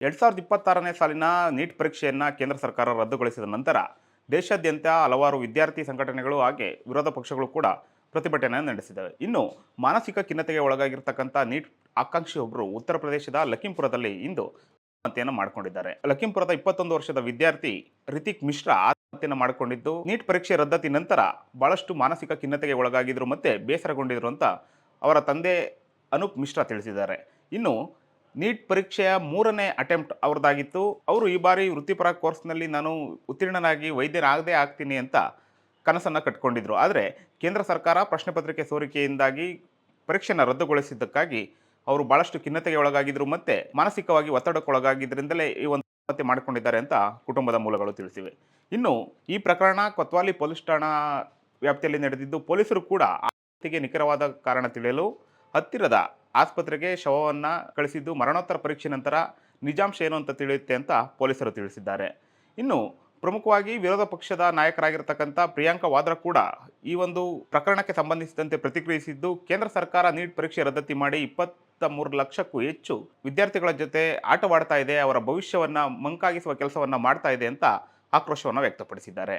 2026ನೇ ಸಾಲಿನ ನೀಟ್ ಪರೀಕ್ಷೆಯನ್ನು ಕೇಂದ್ರ ಸರ್ಕಾರ ರದ್ದುಗೊಳಿಸಿದ ನಂತರ ದೇಶಾದ್ಯಂತ ಹಲವಾರು ವಿದ್ಯಾರ್ಥಿ ಸಂಘಟನೆಗಳು ಹಾಗೆ ವಿರೋಧ ಪಕ್ಷಗಳು ಕೂಡ ಪ್ರತಿಭಟನೆ ನಡೆಸಿದವೆ. ಇನ್ನು ಮಾನಸಿಕ ಖಿನ್ನತೆಗೆ ಒಳಗಾಗಿರ್ತಕ್ಕಂಥ ನೀಟ್ ಆಕಾಂಕ್ಷಿಯೊಬ್ಬರು ಉತ್ತರ ಪ್ರದೇಶದ ಲಖೀಂಪುರದಲ್ಲಿ ಇಂದು ಆತ್ಮಹತ್ಯೆಯನ್ನು ಮಾಡಿಕೊಂಡಿದ್ದಾರೆ. ಲಖೀಂಪುರದ 21 ವರ್ಷದ ವಿದ್ಯಾರ್ಥಿ ರಿತಿಕ್ ಮಿಶ್ರಾ ಆತ್ಮಹತ್ಯೆಯನ್ನು ಮಾಡಿಕೊಂಡಿದ್ದು, ನೀಟ್ ಪರೀಕ್ಷೆ ರದ್ದತಿ ನಂತರ ಬಹಳಷ್ಟು ಮಾನಸಿಕ ಖಿನ್ನತೆಗೆ ಒಳಗಾಗಿದ್ರು ಮತ್ತೆ ಬೇಸರಗೊಂಡಿದ್ರು ಅಂತ ಅವರ ತಂದೆ ಅನೂಪ್ ಮಿಶ್ರಾ ತಿಳಿಸಿದ್ದಾರೆ. ಇನ್ನು ನೀಟ್ ಪರೀಕ್ಷೆಯ 3ನೇ ಅಟೆಂಪ್ಟ್ ಅವ್ರದ್ದಾಗಿತ್ತು. ಅವರು ಈ ಬಾರಿ ವೃತ್ತಿಪರ ಕೋರ್ಸ್ನಲ್ಲಿ ನಾನು ಉತ್ತೀರ್ಣನಾಗಿ ವೈದ್ಯನಾಗದೇ ಆಗ್ತೀನಿ ಅಂತ ಕನಸನ್ನು ಕಟ್ಕೊಂಡಿದ್ರು. ಆದರೆ ಕೇಂದ್ರ ಸರ್ಕಾರ ಪ್ರಶ್ನೆ ಪತ್ರಿಕೆ ಸೋರಿಕೆಯಿಂದಾಗಿ ಪರೀಕ್ಷೆಯನ್ನು ರದ್ದುಗೊಳಿಸಿದ್ದಕ್ಕಾಗಿ ಅವರು ಭಾಳಷ್ಟು ಖಿನ್ನತೆಗೆ ಒಳಗಾಗಿದ್ರು ಮತ್ತು ಮಾನಸಿಕವಾಗಿ ಒತ್ತಡಕ್ಕೊಳಗಾಗಿದ್ದರಿಂದಲೇ ಈ ಒಂದು ಆತ್ಮಹತ್ಯೆ ಮಾಡಿಕೊಂಡಿದ್ದಾರೆ ಅಂತ ಕುಟುಂಬದ ಮೂಲಗಳು ತಿಳಿಸಿವೆ. ಇನ್ನು ಈ ಪ್ರಕರಣ ಕೊತ್ವಾಲಿ ಪೊಲೀಸ್ ಠಾಣಾ ವ್ಯಾಪ್ತಿಯಲ್ಲಿ ನಡೆದಿದ್ದು, ಪೊಲೀಸರು ಕೂಡ ಆತ್ಮಹತ್ಯೆಗೆ ನಿಖರವಾದ ಕಾರಣ ತಿಳಿಯಲು ಹತ್ತಿರದ ಆಸ್ಪತ್ರೆಗೆ ಶವವನ್ನು ಕಳಿಸಿದ್ದು, ಮರಣೋತ್ತರ ಪರೀಕ್ಷೆ ನಂತರ ನಿಜಾಂಶ ಏನು ಅಂತ ತಿಳಿಯುತ್ತೆ ಅಂತ ಪೊಲೀಸರು ತಿಳಿಸಿದ್ದಾರೆ. ಇನ್ನು ಪ್ರಮುಖವಾಗಿ ವಿರೋಧ ಪಕ್ಷದ ನಾಯಕರಾಗಿರ್ತಕ್ಕಂಥ ಪ್ರಿಯಾಂಕಾ ವಾದ್ರಾ ಕೂಡ ಈ ಒಂದು ಪ್ರಕರಣಕ್ಕೆ ಸಂಬಂಧಿಸಿದಂತೆ ಪ್ರತಿಕ್ರಿಯಿಸಿದ್ದು, ಕೇಂದ್ರ ಸರ್ಕಾರ ನೀಟ್ ಪರೀಕ್ಷೆ ರದ್ದತಿ ಮಾಡಿ 23 ಲಕ್ಷಕ್ಕೂ ಹೆಚ್ಚು ವಿದ್ಯಾರ್ಥಿಗಳ ಜೊತೆ ಆಟವಾಡ್ತಾ ಇದೆ, ಅವರ ಭವಿಷ್ಯವನ್ನು ಮಂಕಾಗಿಸುವ ಕೆಲಸವನ್ನು ಮಾಡ್ತಾ ಇದೆ ಅಂತ ಆಕ್ರೋಶವನ್ನು ವ್ಯಕ್ತಪಡಿಸಿದ್ದಾರೆ.